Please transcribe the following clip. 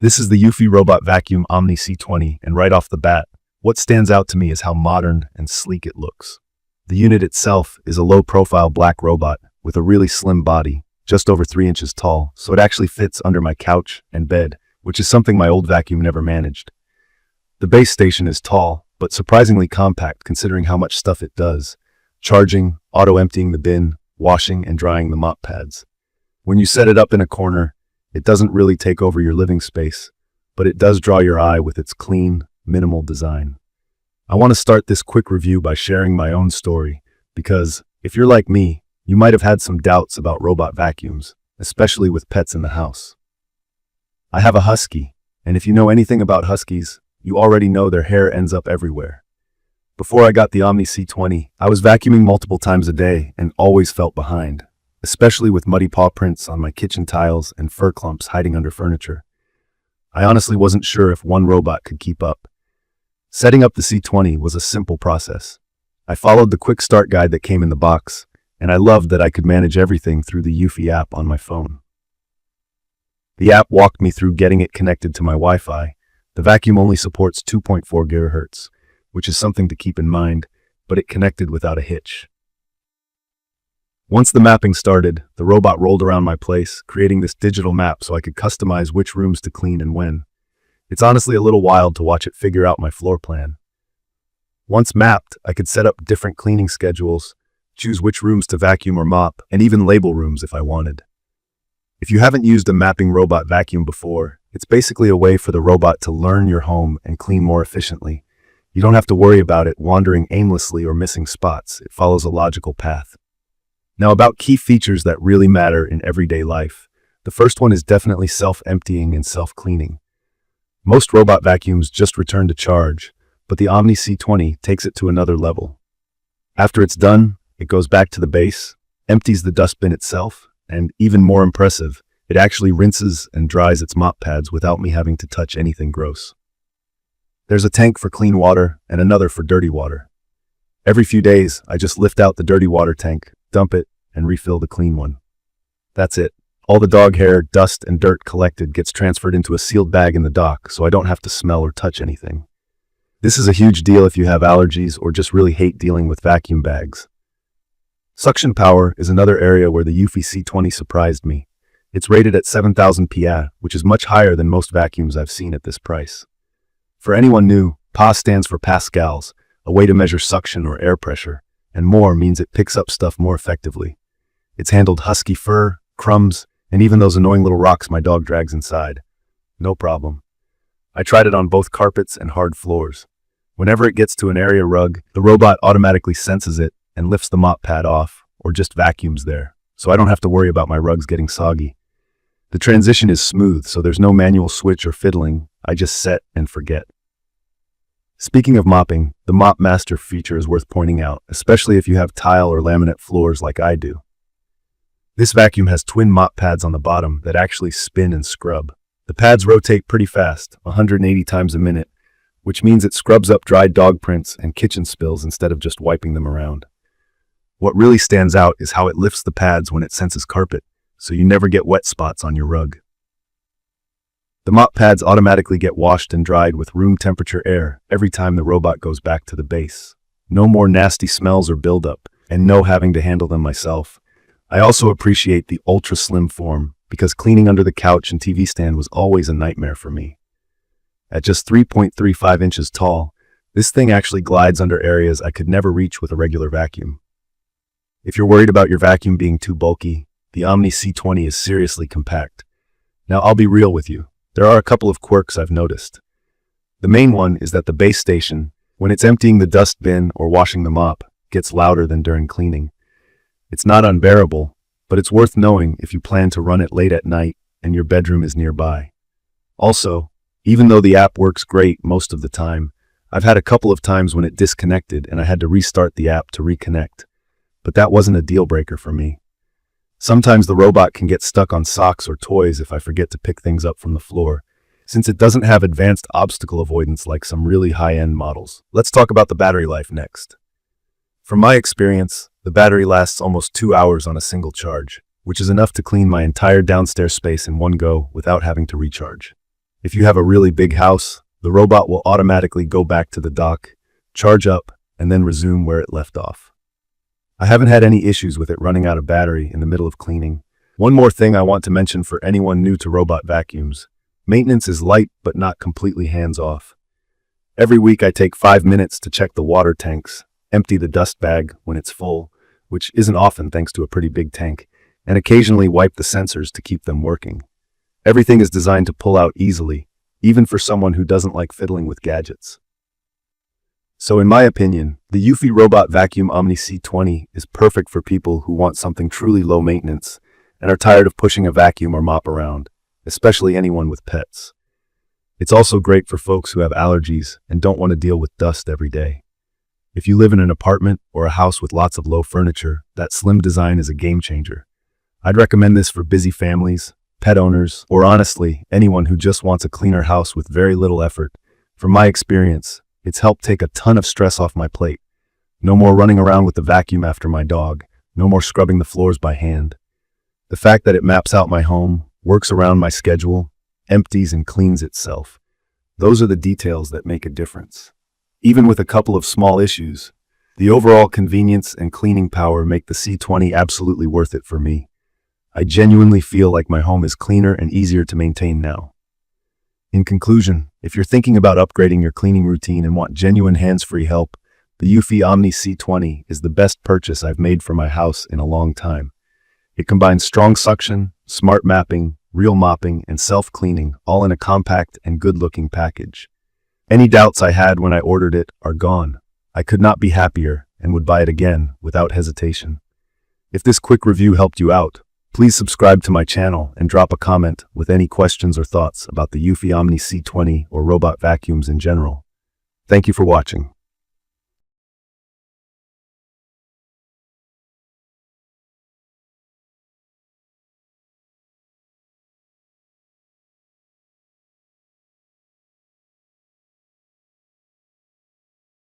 This is the Eufy Robot Vacuum Omni C20, and right off the bat, what stands out to me is how modern and sleek it looks. The unit itself is a low-profile black robot with a really slim body, just over 3 inches tall, so it actually fits under my couch and bed, which is something my old vacuum never managed. The base station is tall, but surprisingly compact considering how much stuff it does: charging, auto-emptying the bin, washing and drying the mop pads. When you set it up in a corner, it doesn't really take over your living space, but it does draw your eye with its clean, minimal design. I want to start this quick review by sharing my own story, because if you're like me, you might have had some doubts about robot vacuums, especially with pets in the house. I have a husky, and if you know anything about huskies, you already know their hair ends up everywhere. Before I got the Omni C20, I was vacuuming multiple times a day and always felt behind, especially with muddy paw prints on my kitchen tiles and fur clumps hiding under furniture. I honestly wasn't sure if one robot could keep up. Setting up the C20 was a simple process. I followed the quick start guide that came in the box, and I loved that I could manage everything through the Eufy app on my phone. The app walked me through getting it connected to my Wi-Fi. The vacuum only supports 2.4 GHz, which is something to keep in mind, but it connected without a hitch. Once the mapping started, the robot rolled around my place, creating this digital map so I could customize which rooms to clean and when. It's honestly a little wild to watch it figure out my floor plan. Once mapped, I could set up different cleaning schedules, choose which rooms to vacuum or mop, and even label rooms if I wanted. If you haven't used a mapping robot vacuum before, it's basically a way for the robot to learn your home and clean more efficiently. You don't have to worry about it wandering aimlessly or missing spots. It follows a logical path. Now, about key features that really matter in everyday life. The first one is definitely self-emptying and self-cleaning. Most robot vacuums just return to charge, but the Omni C20 takes it to another level. After it's done, it goes back to the base, empties the dustbin itself, and even more impressive, it actually rinses and dries its mop pads without me having to touch anything gross. There's a tank for clean water and another for dirty water. Every few days, I just lift out the dirty water tank, dump it, and refill the clean one. That's it. All the dog hair, dust, and dirt collected gets transferred into a sealed bag in the dock, so I don't have to smell or touch anything. This is a huge deal if you have allergies or just really hate dealing with vacuum bags. Suction power is another area where the Eufy C20 surprised me. It's rated at 7,000 PA, which is much higher than most vacuums I've seen at this price. For anyone new, PA stands for pascals, a way to measure suction or air pressure, and more means it picks up stuff more effectively. It's handled husky fur, crumbs, and even those annoying little rocks my dog drags inside. No problem. I tried it on both carpets and hard floors. Whenever it gets to an area rug, the robot automatically senses it and lifts the mop pad off, or just vacuums there, so I don't have to worry about my rugs getting soggy. The transition is smooth, so there's no manual switch or fiddling. I just set and forget. Speaking of mopping, the Mop Master feature is worth pointing out, especially if you have tile or laminate floors like I do. This vacuum has twin mop pads on the bottom that actually spin and scrub. The pads rotate pretty fast, 180 times a minute, which means it scrubs up dried dog prints and kitchen spills instead of just wiping them around. What really stands out is how it lifts the pads when it senses carpet, so you never get wet spots on your rug. The mop pads automatically get washed and dried with room temperature air every time the robot goes back to the base. No more nasty smells or buildup, and no having to handle them myself. I also appreciate the ultra slim form, because cleaning under the couch and TV stand was always a nightmare for me. At just 3.35 inches tall, this thing actually glides under areas I could never reach with a regular vacuum. If you're worried about your vacuum being too bulky, the Omni C20 is seriously compact. Now, I'll be real with you. There are a couple of quirks I've noticed. The main one is that the base station, when it's emptying the dust bin or washing the mop, gets louder than during cleaning. It's not unbearable, but it's worth knowing if you plan to run it late at night and your bedroom is nearby. Also, even though the app works great most of the time, I've had a couple of times when it disconnected and I had to restart the app to reconnect. But that wasn't a deal breaker for me. Sometimes the robot can get stuck on socks or toys if I forget to pick things up from the floor, since it doesn't have advanced obstacle avoidance like some really high-end models. Let's talk about the battery life next. From my experience, the battery lasts almost 2 hours on a single charge, which is enough to clean my entire downstairs space in one go without having to recharge. If you have a really big house, the robot will automatically go back to the dock, charge up, and then resume where it left off. I haven't had any issues with it running out of battery in the middle of cleaning. One more thing I want to mention for anyone new to robot vacuums. Maintenance is light but not completely hands-off. Every week I take 5 minutes to check the water tanks, empty the dust bag when it's full, which isn't often thanks to a pretty big tank, and occasionally wipe the sensors to keep them working. Everything is designed to pull out easily, even for someone who doesn't like fiddling with gadgets. So in my opinion, the Eufy Robot Vacuum Omni C20 is perfect for people who want something truly low maintenance and are tired of pushing a vacuum or mop around, especially anyone with pets. It's also great for folks who have allergies and don't want to deal with dust every day. If you live in an apartment or a house with lots of low furniture, that slim design is a game changer. I'd recommend this for busy families, pet owners, or honestly, anyone who just wants a cleaner house with very little effort. From my experience, it's helped take a ton of stress off my plate. No more running around with the vacuum after my dog, no more scrubbing the floors by hand. The fact that it maps out my home, works around my schedule, empties and cleans itself. Those are the details that make a difference. Even with a couple of small issues, the overall convenience and cleaning power make the C20 absolutely worth it for me. I genuinely feel like my home is cleaner and easier to maintain now. In conclusion, if you're thinking about upgrading your cleaning routine and want genuine hands-free help, the Eufy Omni C20 is the best purchase I've made for my house in a long time. It combines strong suction, smart mapping, real mopping, and self-cleaning, all in a compact and good-looking package. Any doubts I had when I ordered it are gone. I could not be happier and would buy it again without hesitation. If this quick review helped you out, please subscribe to my channel and drop a comment with any questions or thoughts about the Eufy Omni C20 or robot vacuums in general. Thank you for watching.